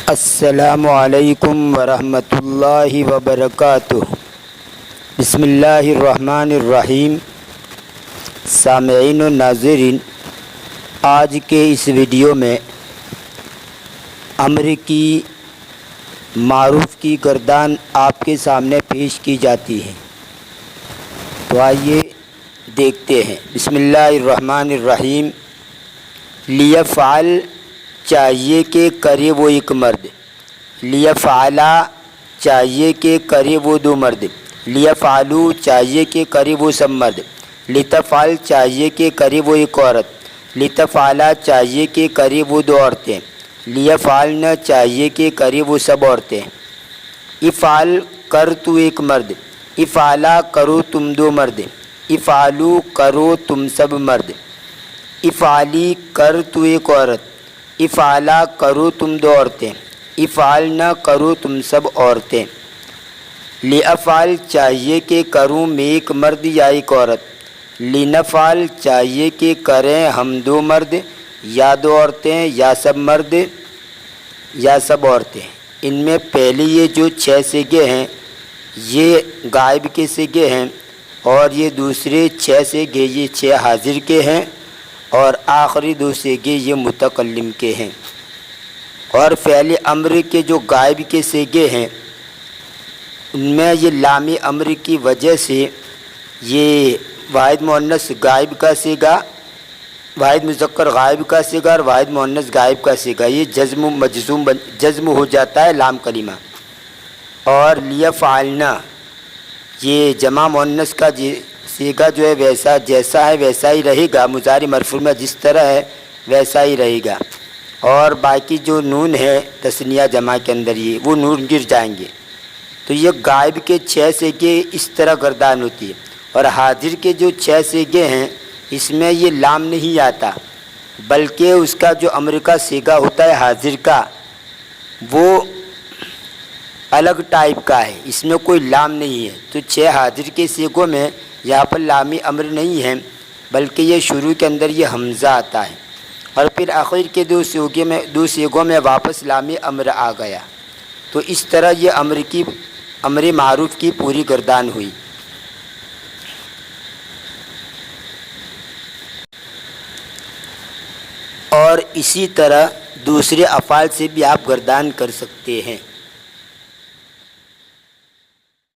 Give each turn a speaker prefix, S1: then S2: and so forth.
S1: السلام علیکم ورحمۃ اللہ وبرکاتہ۔ بسم اللہ الرحمن الرحیم۔ سامعین و ناظرین، آج کے اس ویڈیو میں امر کی معروف کی گردان آپ کے سامنے پیش کی جاتی ہے، تو آئیے دیکھتے ہیں۔ بسم اللہ الرحمن الرحیم۔ لیفعل چاہیے کہ کرے وہ ایک مرد، لیفعلا چاہیے کہ کرے وہ دو مرد، لیفعلو چاہیے کہ کرے وہ سب مرد، لتفعل چاہیے کہ کرے وہ ایک عورت، لتفعلا چاہیے کہ کرے وہ دو عورتیں، لیفعلن چاہیے کہ کرے وہ سب عورتیں۔ افعل کر تو ایک مرد، افعلا کرو تم دو مرد، افعلو کرو تم سب مرد۔ افعلی کر تو ایک عورت، افعلا کرو تم دو عورتیں، افعلن کرو تم سب عورتیں۔ لافعل چاہیے کہ کروں میں ایک مرد یا ایک عورت، لنفعل چاہیے کہ کریں ہم دو مرد یا دو عورتیں یا سب مرد یا سب عورتیں۔ ان میں پہلے یہ جو 6 صیغے ہیں یہ غائب کے صیغے ہیں، اور یہ دوسرے 6 صیغے یہ 6 حاضر کے ہیں، اور آخری 2 صیغے یہ متکلم کے ہیں۔ اور فعل امر کے جو غائب کے صیغے ہیں ان میں یہ لام امر کی وجہ سے یہ واحد مؤنث غائب کا صیغہ، واحد مذکر غائب کا صیغہ اور واحد مؤنث غائب کا صیغہ یہ جزم ہو جاتا ہے لام کلمہ۔ اور لیفعلنا یہ جمع مؤنث کا صیغہ جو ہے ویسا جیسا ہے ویسا ہی رہے گا، مضارع مرفوع میں جس طرح ہے ویسا ہی رہے گا، اور باقی جو نون ہے تثنیہ جمع کے اندر وہ نون گر جائیں گے۔ تو یہ غائب کے 6 صیغے اس طرح گردان ہوتی ہے، اور حاضر کے جو 6 صیغے ہیں اس میں یہ لام نہیں آتا، بلکہ اس کا جو امر کا صیغہ ہوتا ہے حاضر کا وہ الگ ٹائپ کا ہے، اس میں کوئی لام نہیں ہے۔ تو 6 حاضر کے صیغوں میں یہاں پر لامی امر نہیں ہے، بلکہ یہ شروع کے اندر یہ حمزہ آتا ہے، اور پھر آخر کے 2 صیغوں میں واپس لامی امر آ گیا۔ تو اس طرح یہ امر معروف کی پوری گردان ہوئی۔ اور اسی طرح دوسرے افعال سے بھی آپ گردان کر سکتے ہیں۔